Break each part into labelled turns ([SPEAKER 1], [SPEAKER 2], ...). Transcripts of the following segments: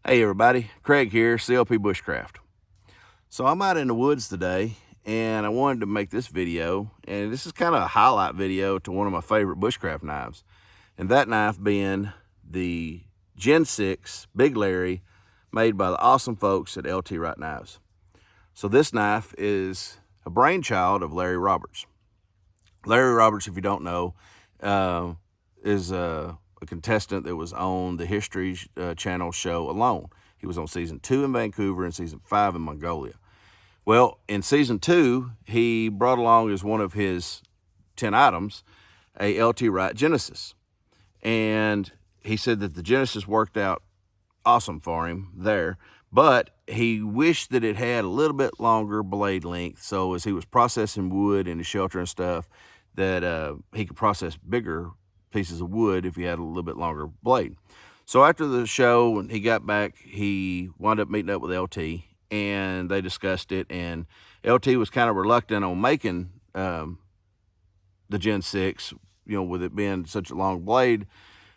[SPEAKER 1] Hey everybody, Craig here, CLP Bushcraft. So I'm out in the woods today and I wanted to make this video, and this is kind of a highlight video to one of my favorite bushcraft knives. And that knife being the Gen 6 Big Larry, made by the awesome folks at LT Wright Knives. So this knife is a brainchild of Larry Roberts. Larry Roberts, if you don't know, is a contestant that was on the History Channel show Alone. He was on season 2 in Vancouver and season 5 in Mongolia. Well, in season 2, he brought along as one of his 10 items a LT Wright Genesis. And he said that the Genesis worked out awesome for him there, but he wished that it had a little bit longer blade length, so as he was processing wood in the shelter and stuff, that he could process bigger pieces of wood if he had a little bit longer blade. So after the show, when he got back, he wound up meeting up with LT, and they discussed it, and LT was kind of reluctant on making the Gen 6, with it being such a long blade.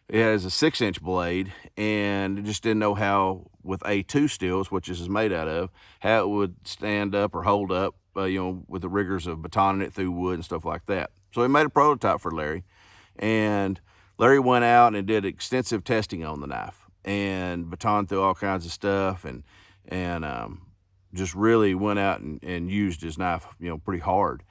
[SPEAKER 1] It has a 6-inch blade, and just didn't know how, with A2 steels, which this is made out of, how it would stand up or hold up, with the rigors of batoning it through wood and stuff like that. So he made a prototype for Larry, and Larry went out and did extensive testing on the knife and batoned through all kinds of stuff, and just really went out and used his knife, pretty hard.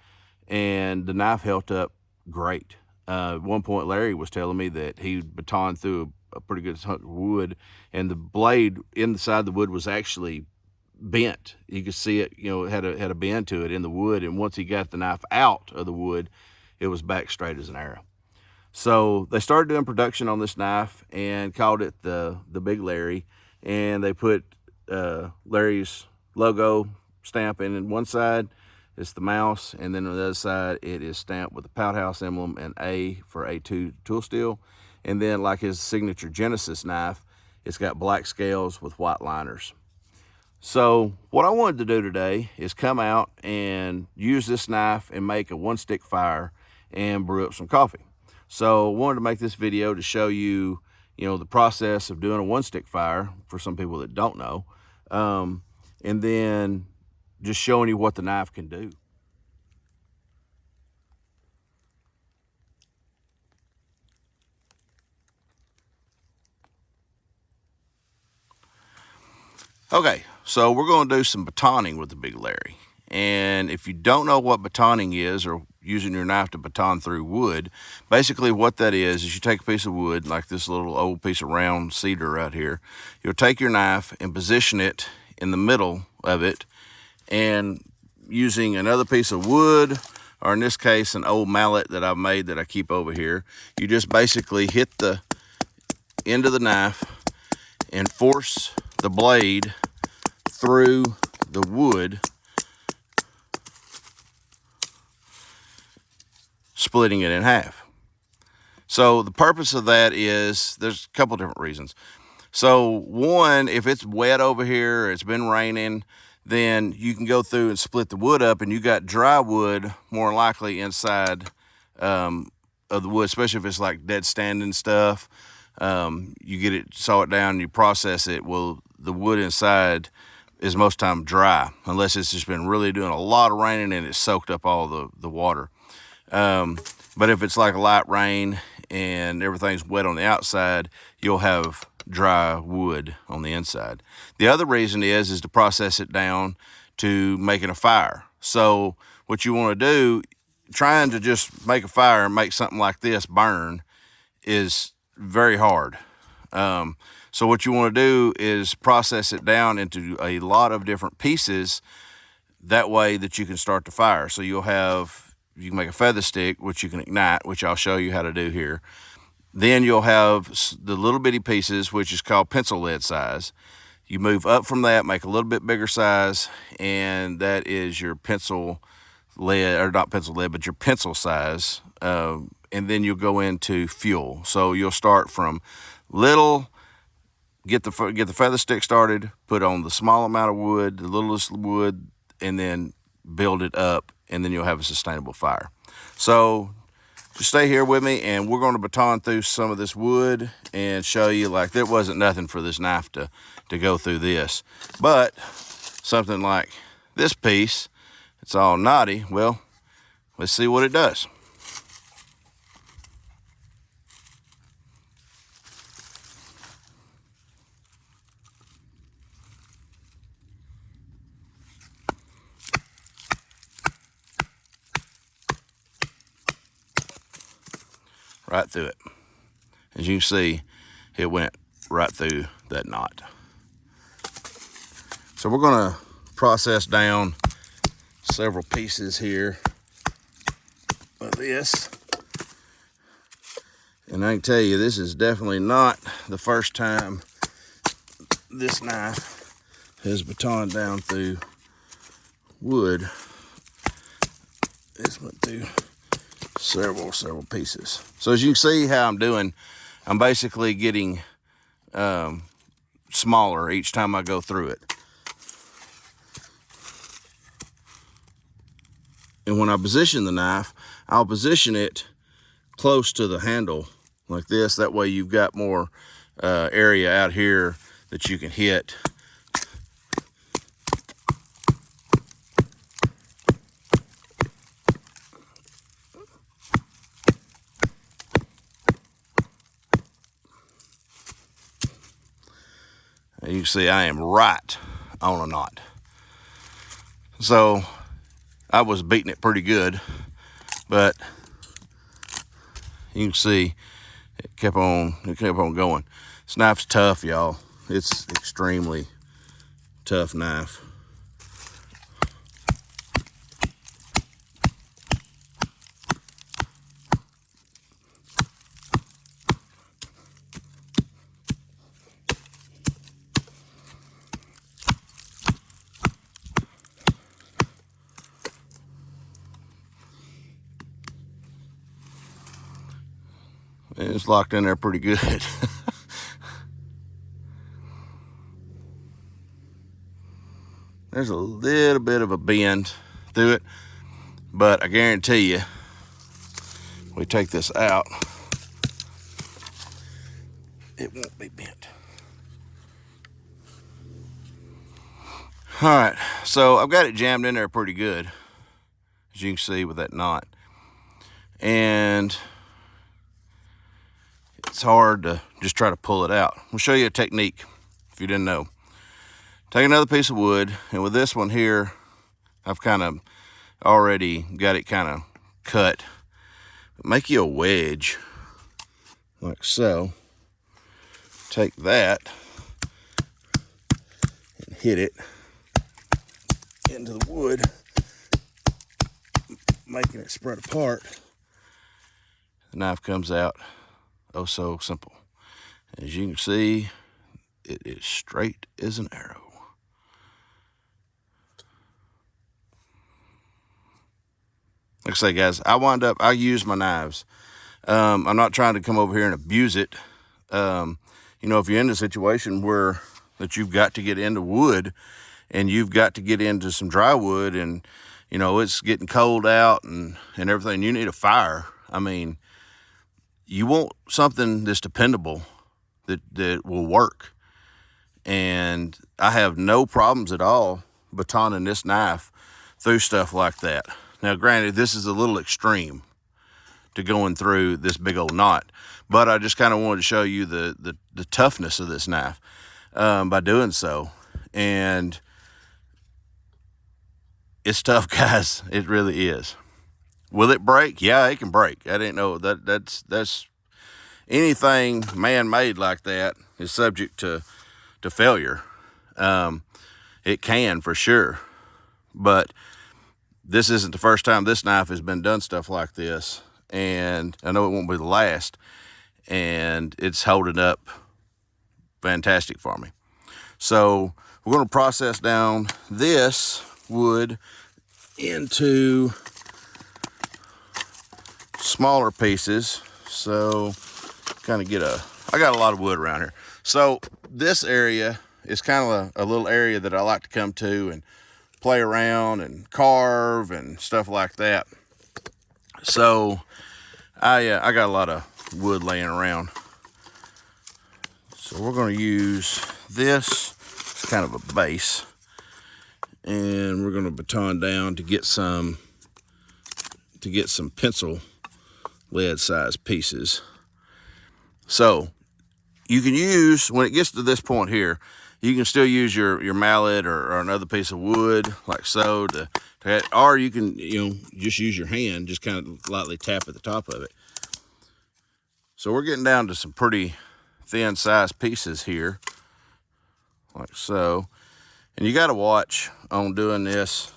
[SPEAKER 1] And the knife held up great. At one point, Larry was telling me that he batoned through a pretty good hunk of wood, and the blade inside the wood was actually bent. You could see it, it had a bend to it in the wood, and once he got the knife out of the wood, it was back straight as an arrow. So they started doing production on this knife and called it the Big Larry, and they put Larry's logo stamp in one side. It's the mouse, and then on the other side it is stamped with the Pouthouse emblem and A for A2 tool steel. And then, like his signature Genesis knife, it's got black scales with white liners. So what I wanted to do today is come out and use this knife and make a one-stick fire and brew up some coffee. So I wanted to make this video to show you, the process of doing a one-stick fire for some people that don't know, and then just showing you what the knife can do. Okay, so we're going to do some batoning with the Big Larry. And if you don't know what batoning is, or using your knife to baton through wood, basically what that is you take a piece of wood, like this little old piece of round cedar right here. You'll take your knife and position it in the middle of it, and using another piece of wood, or in this case an old mallet that I've made that I keep over here, you just basically hit the end of the knife and force the blade through the wood, splitting it in half. So the purpose of that is, there's a couple different reasons. So one, if it's wet over here, it's been raining, then you can go through and split the wood up, and you got dry wood more likely inside of the wood, especially if it's like dead standing stuff. You get it, saw it down, and you process it. Well, the wood inside is most time dry, unless it's just been really doing a lot of raining and it's soaked up all the water. But if it's like a light rain and everything's wet on the outside, you'll have dry wood on the inside. The other reason is to process it down to making a fire. So what you want to do, trying to just make a fire and make something like this burn, is very hard. So what you want to do is process it down into a lot of different pieces, that way that you can start the fire. So you can make a feather stick, which you can ignite, which I'll show you how to do here. Then you'll have the little bitty pieces, which is called pencil lead size. You move up from that, make a little bit bigger size, and that is your pencil lead, or not pencil lead, but your pencil size. And then you'll go into fuel. So you'll start from little, get the feather stick started, put on the small amount of wood, the littlest wood, and then build it up, and then you'll have a sustainable fire. So Just stay here with me, and we're going to baton through some of this wood and show you, like, there wasn't nothing for this knife to go through this. But something like this piece, it's all knotty. Well, let's see what it does. Right through it. As you can see, it went right through that knot. So we're gonna process down several pieces here of this. And I can tell you, this is definitely not the first time this knife has batoned down through wood. This went through several pieces. So as you can see how I'm doing, I'm basically getting smaller each time I go through it. And when I position the knife, I'll position it close to the handle like this. That way you've got more area out here that you can hit. And you can see I am right on a knot. So I was beating it pretty good, but you can see it kept on going. This knife's tough, y'all. It's extremely tough knife. And it's locked in there pretty good. There's a little bit of a bend through it, but I guarantee you, we take this out, it won't be bent. All right, so I've got it jammed in there pretty good, as you can see with that knot. And it's hard to just try to pull it out. I'll show you a technique if you didn't know. Take another piece of wood, and with this one here, I've kind of already got it kind of cut. Make you a wedge, like so. Take that and hit it into the wood, making it spread apart. The knife comes out oh so simple. As you can see, it is straight as an arrow. Like I say, guys, I use my knives. I'm not trying to come over here and abuse it. You know, if you're in a situation where that you've got to get into wood and you've got to get into some dry wood and, you know, it's getting cold out and everything, you need a fire. I mean, you want something that's dependable, that will work. And I have no problems at all batoning this knife through stuff like that. Now, granted, this is a little extreme to going through this big old knot, but I just kind of wanted to show you the toughness of this knife by doing so. And it's tough, guys. It really is. Will it break? Yeah, it can break. I didn't know that's anything man-made like that is subject to failure. It can for sure, but this isn't the first time this knife has been done stuff like this, and I know it won't be the last, and it's holding up fantastic for me. So we're going to process down this wood into smaller pieces. So kind of I got a lot of wood around here. So this area is kind of a little area that I like to come to and play around and carve and stuff like that. So I got a lot of wood laying around. So we're going to use this as kind of a base, and we're going to baton down to get some pencil lead size pieces. So you can use, when it gets to this point here, you can still use your mallet or another piece of wood like so or you can just use your hand, just kind of lightly tap at the top of it. So we're getting down to some pretty thin sized pieces here, like so. And you got to watch on doing this,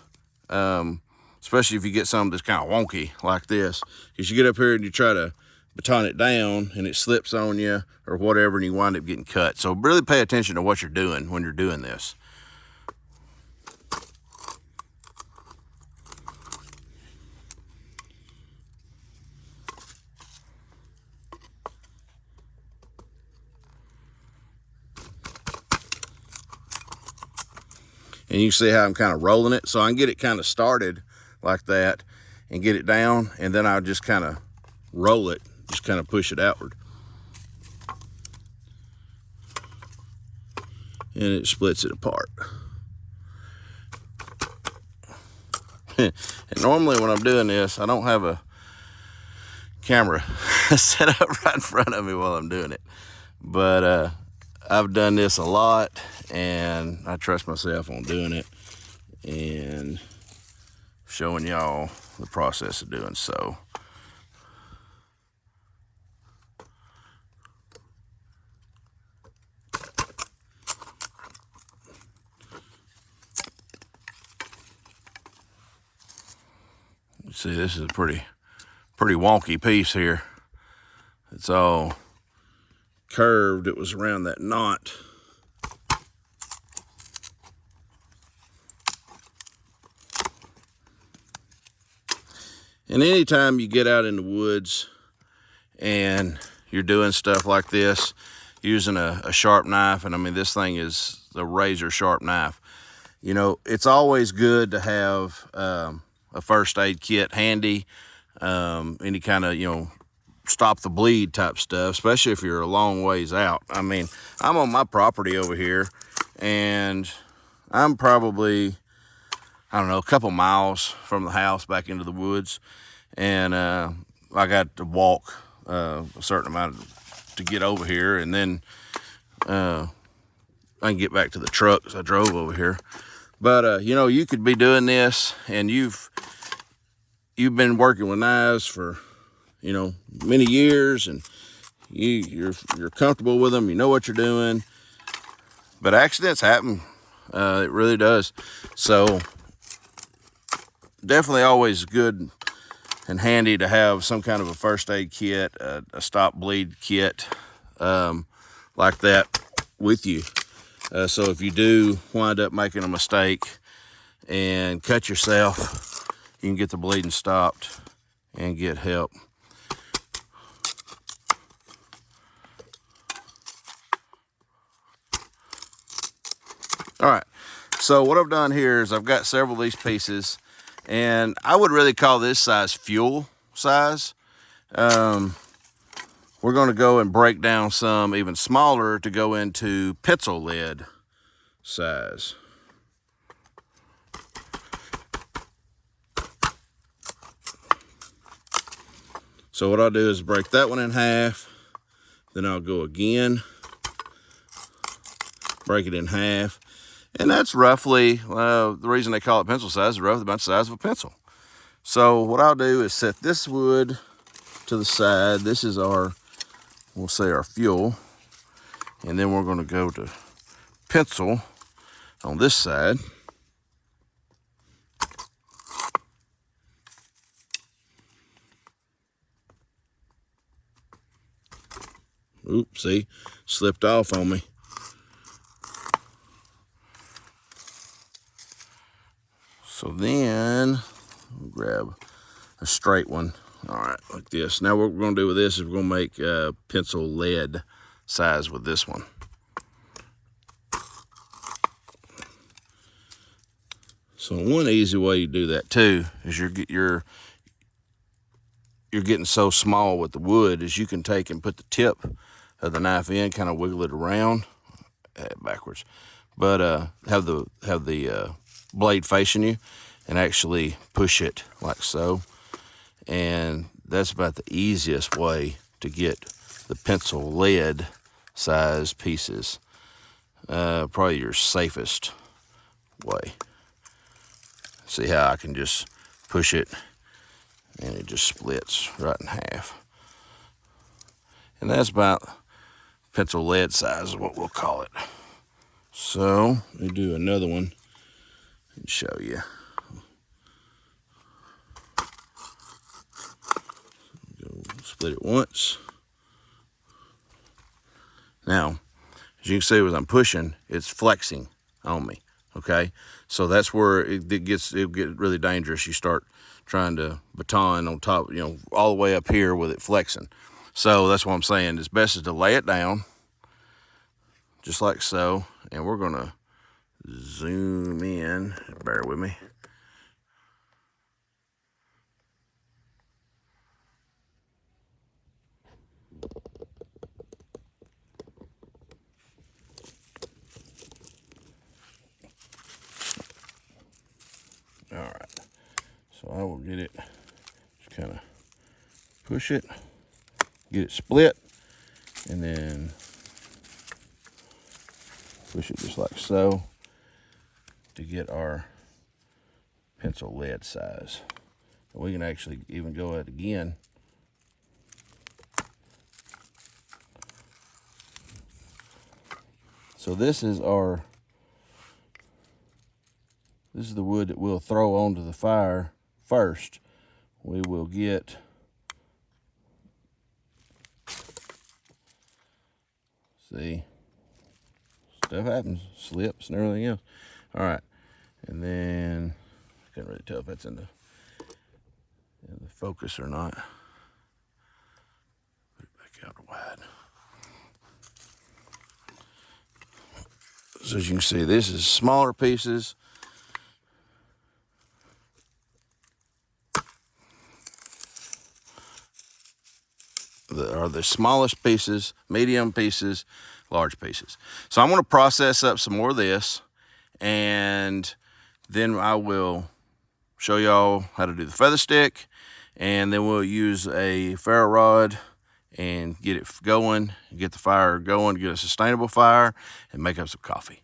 [SPEAKER 1] especially if you get something that's kind of wonky like this, because you get up here and you try to baton it down and it slips on you or whatever, and you wind up getting cut. So really pay attention to what you're doing when you're doing this. And you see how I'm kind of rolling it, so I can get it kind of started like that and get it down, and then I'll just kind of roll it, just kind of push it outward. And it splits it apart. And normally when I'm doing this, I don't have a camera set up right in front of me while I'm doing it. But I've done this a lot, and I trust myself on doing it and showing y'all the process of doing so. You see, this is a pretty wonky piece here. It's all curved. It was around that knot. And anytime you get out in the woods and you're doing stuff like this, using a sharp knife, and I mean, this thing is a razor sharp knife, it's always good to have a first aid kit handy, any kind of, stop the bleed type stuff, especially if you're a long ways out. I mean, I'm on my property over here, and I'm probably, I don't know, a couple miles from the house back into the woods, and I got to walk a certain amount to get over here, and then I can get back to the truck as I drove over here. But you could be doing this, and you've been working with knives for many years, and you're comfortable with them. You know what you're doing, but accidents happen. It really does. So definitely always good and handy to have some kind of a first aid kit, a stop bleed kit like that with you. So if you do wind up making a mistake and cut yourself, you can get the bleeding stopped and get help. All right, so what I've done here is I've got several of these pieces, and I would really call this size fuel size. We're going to go and break down some even smaller to go into pencil lead size. So what I'll do is break that one in half, then I'll go again, break it in half, and that's roughly, the reason they call it pencil size is roughly about the size of a pencil. So what I'll do is set this wood to the side. This is our, we'll say our fuel, and then we're going to go to pencil on this side. Oops, see, slipped off on me. So then we'll grab a straight one. All right, like this. Now what we're going to do with this is we're going to make pencil lead size with this one. So one easy way you do that too is you're getting so small with the wood is you can take and put the tip of the knife in, kind of wiggle it around, backwards, but have the blade facing you, and actually push it like so. And that's about the easiest way to get the pencil lead size pieces. Probably your safest way. See how I can just push it and it just splits right in half. And that's about pencil lead size is what we'll call it. So let me do another one and show you. Go split it once. Now, as you can see, as I'm pushing, it's flexing on me. Okay, so that's where it gets really dangerous. You start trying to baton on top, all the way up here with it flexing. So that's what I'm saying. It's best is to lay it down, just like so. And we're gonna zoom in. Bear with me. All right. So I will get it. Just kind of push it, get it split, and then push it just like so to get our pencil lead size. And we can actually even go at it again. So this is the wood that we'll throw onto the fire first. We will get see, stuff happens, slips and everything else. All right, and then I can't really tell if that's in the focus or not. Put it back out wide. So as you can see, this is smaller pieces. Are the smallest pieces, medium pieces, large pieces. So I'm going to process up some more of this, and then I will show y'all how to do the feather stick, and then we'll use a ferro rod and get it going, get the fire going, get a sustainable fire, and make up some coffee.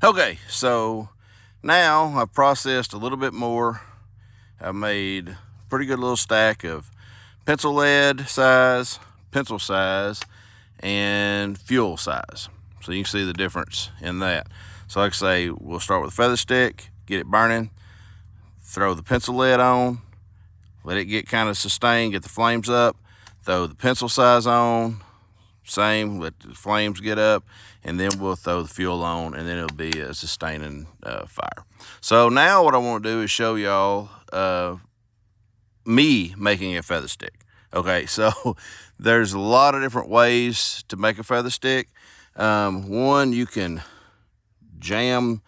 [SPEAKER 1] Okay, so now I've processed a little bit more. I've made a pretty good little stack of pencil lead size, pencil size, and fuel size. So you can see the difference in that. So like I say, we'll start with a feather stick, get it burning, throw the pencil lead on, let it get kind of sustained, get the flames up, throw the pencil size on, same, let the flames get up, and then we'll throw the fuel on, and then it'll be a sustaining fire. So now what I want to do is show y'all me making a feather stick. Okay, so there's a lot of different ways to make a feather stick. One, you can jam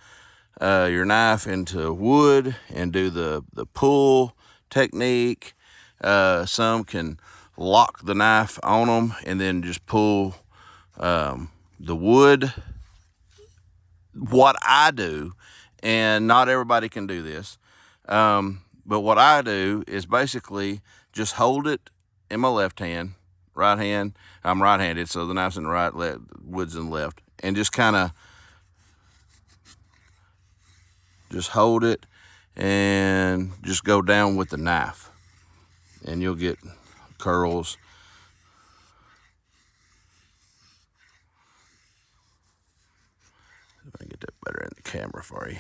[SPEAKER 1] your knife into wood and do the pull technique. Some can lock the knife on them and then just pull the wood. What I do, and not everybody can do this, but what I do is basically just hold it in my left hand, right hand. I'm right-handed, so the knife's in the right, wood's in the left, and just kind of just hold it and just go down with the knife, and you'll get curls. If I can get that better in the camera for you.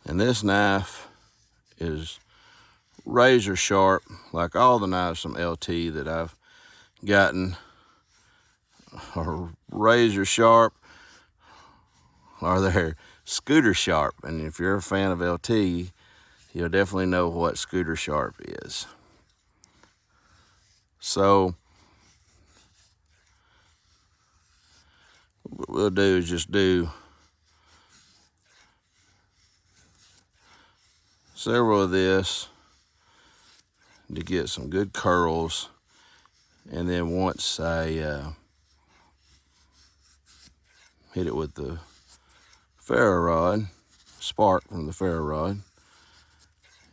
[SPEAKER 1] And this knife is razor sharp, like all the knives from LT that I've gotten are razor sharp, or they're scooter sharp. And if you're a fan of LT, you'll definitely know what scooter sharp is. So what we'll do is just do several of this to get some good curls. And then once I hit it with the ferro rod, spark from the ferro rod,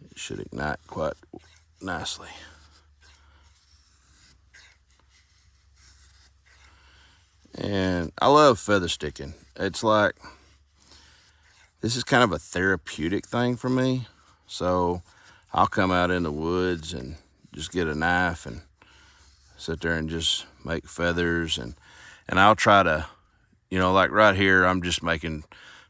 [SPEAKER 1] it should ignite quite nicely. And I love feather sticking. It's like, this is kind of a therapeutic thing for me. So I'll come out in the woods and just get a knife and sit there and just make feathers. And I'll try to, you know, like right here, I'm just making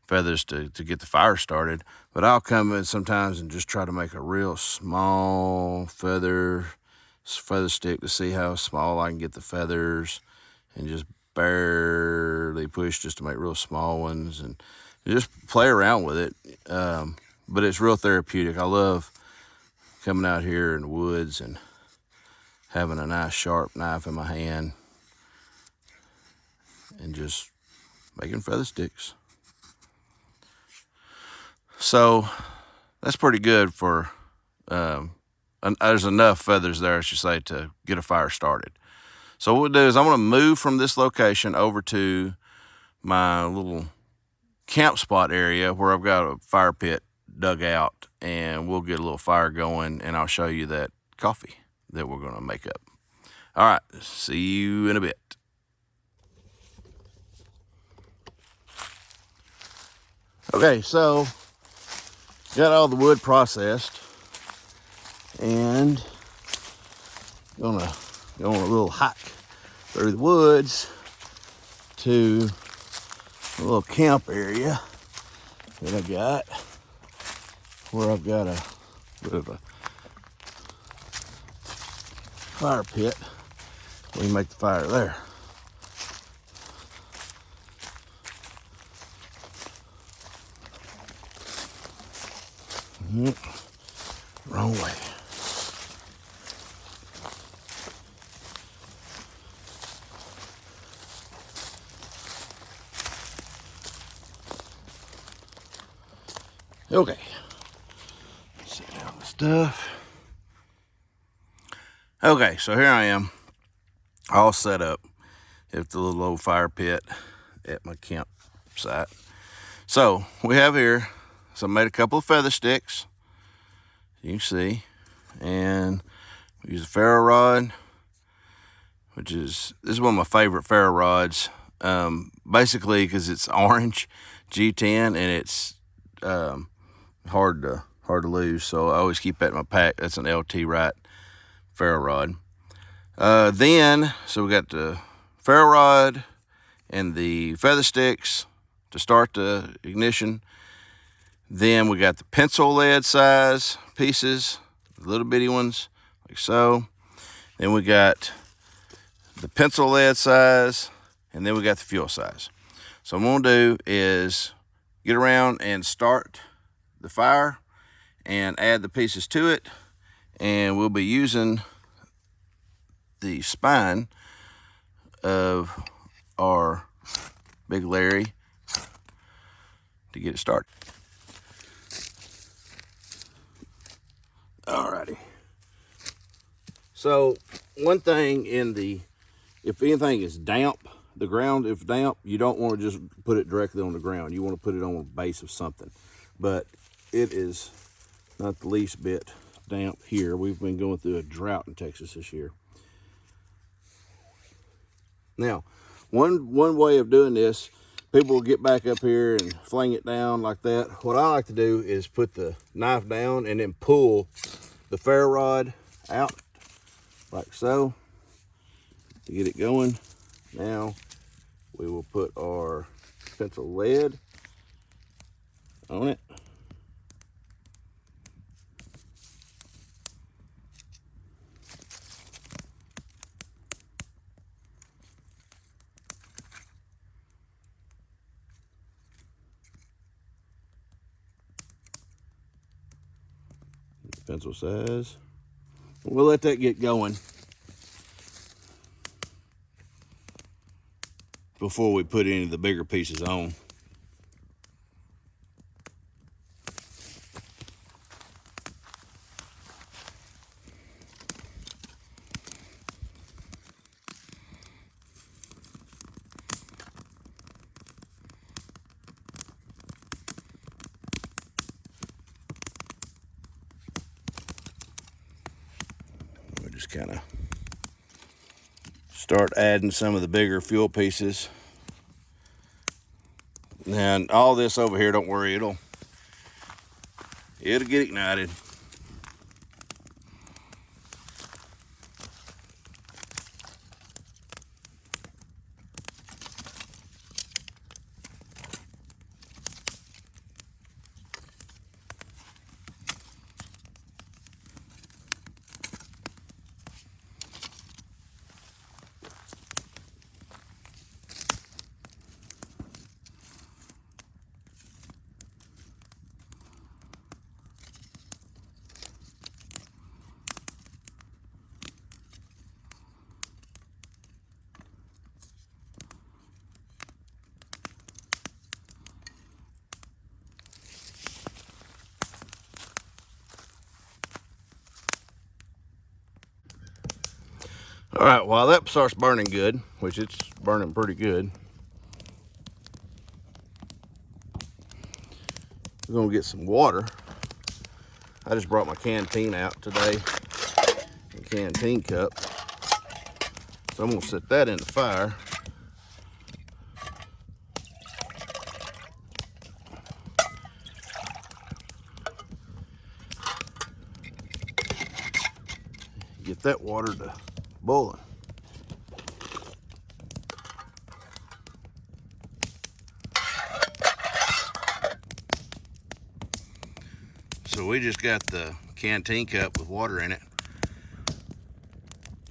[SPEAKER 1] feathers to get the fire started. But I'll come in sometimes and just try to make a real small feather stick to see how small I can get the feathers, and just barely push just to make real small ones, and just play around with it. But it's real therapeutic. I love coming out here in the woods and having a nice sharp knife in my hand and just making feather sticks. So that's pretty good for, there's enough feathers there, I should say, to get a fire started. So what we'll do is I'm gonna move from this location over to my little camp spot area where I've got a fire pit dug out, and we'll get a little fire going, and I'll show you that coffee that we're gonna make up. All right, see you in a bit. Okay, so got all the wood processed, and gonna go on a little hike through the woods to a little camp area that I got, where I've got a bit of a fire pit. We can make the fire there. Wrong way. Okay. Set down the stuff. Okay, so here I am, all set up at the little old fire pit at my campsite. So we have here, so I made a couple of feather sticks, you can see, and we use a ferro rod, this is one of my favorite ferro rods, basically because it's orange, G10, and it's hard to lose, so I always keep that in my pack. That's an LT Wright ferro rod. So we got the ferro rod and the feather sticks to start the ignition. Then we got the pencil lead size pieces, the little bitty ones, like so. Then we got the pencil lead size, and then we got the fuel size. So what I'm gonna do is get around and start the fire and add the pieces to it, and we'll be using the spine of our Big Larry to get it started. Alrighty. So one thing if anything is damp, the ground, if damp, you don't want to just put it directly on the ground. You want to put it on the base of something. But it is not the least bit damp here. We've been going through a drought in Texas this year. Now, one way of doing this, people will get back up here and fling it down like that. What I like to do is put the knife down and then pull the ferro rod out like so to get it going. Now we will put our pencil lead on it. pencil size. We'll let that get going before we put any of the bigger pieces on. We'll just kind of start adding some of the bigger fuel pieces. And all this over here, don't worry, it'll get ignited. All right, while that starts burning good, which it's burning pretty good, we're gonna get some water. I just brought my canteen out today, a canteen cup. So I'm gonna set that in the fire. Get that water to boiling. So we just got the canteen cup with water in it.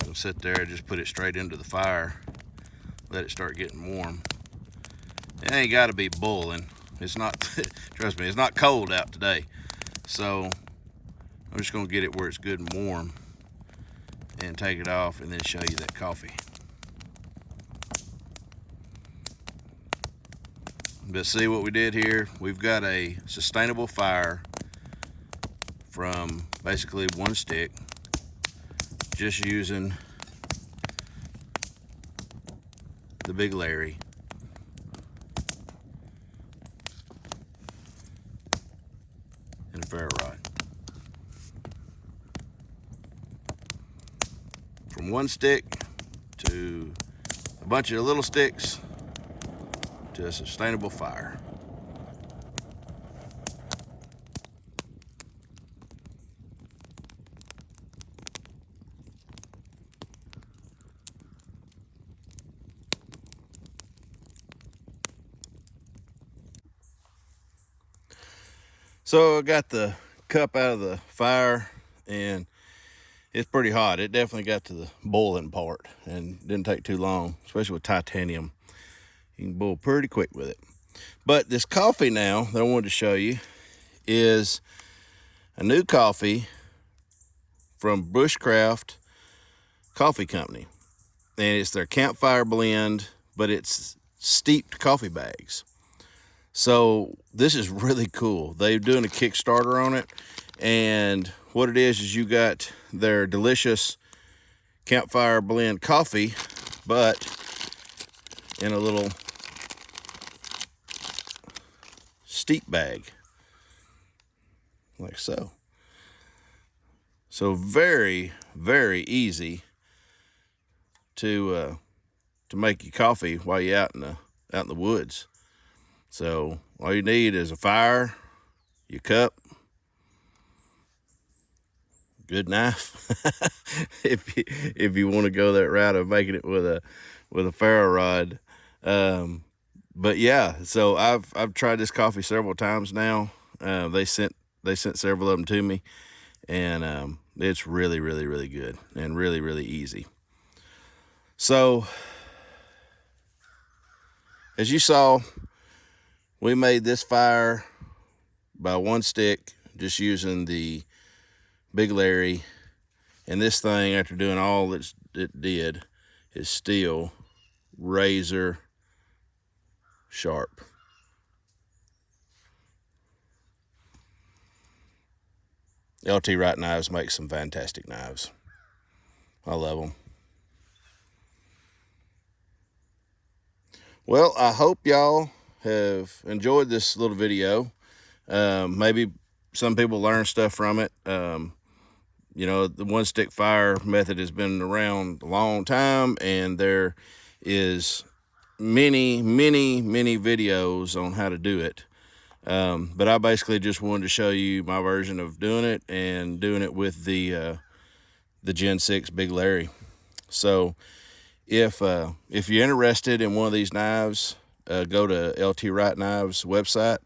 [SPEAKER 1] It'll sit there, just put it straight into the fire, let it start getting warm. It ain't got to be boiling. It's not, trust me, it's not cold out today. So I'm just gonna get it where it's good and warm and take it off and then show you that coffee. But see what we did here? We've got a sustainable fire from basically one stick, just using the Big Larry. And a ferro rod. From one stick to a bunch of little sticks to a sustainable fire. So I got the cup out of the fire and it's pretty hot. It definitely got to the boiling part and didn't take too long, especially with titanium. You can boil pretty quick with it. But this coffee now that I wanted to show you is a new coffee from Bushcraft Coffee Company. And it's their campfire blend, but it's steeped coffee bags. So this is really cool. They're doing a Kickstarter on it. And what it is you got their delicious campfire blend coffee, but in a little steep bag, like so. So very, very easy to make your coffee while you're out in the woods. So all you need is a fire, your cup, good knife, if you want to go that route of making it with a ferro rod. But yeah, so I've tried this coffee several times now. They sent several of them to me, and it's really, really, really good and really, really easy. So as you saw, we made this fire by one stick, just using the Big Larry, and this thing, after doing all it did, is still razor sharp. LT Wright knives make some fantastic knives. I love them. Well, I hope y'all have enjoyed this little video. Maybe some people learn stuff from it. You know, the one stick fire method has been around a long time, and there is many videos on how to do it. But I basically just wanted to show you my version of doing it, and doing it with the Gen 6 Big Larry. So if you're interested in one of these knives, go to LT Wright Knives website,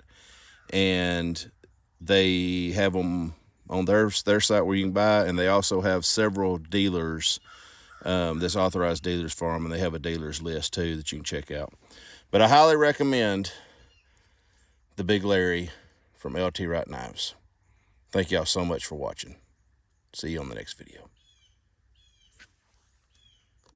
[SPEAKER 1] and they have them on their site where you can buy, and they also have several dealers, that's authorized dealers for them, and they have a dealers list too that you can check out. But I highly recommend the Big Larry from LT Wright Knives. Thank y'all so much for watching. See you on the next video.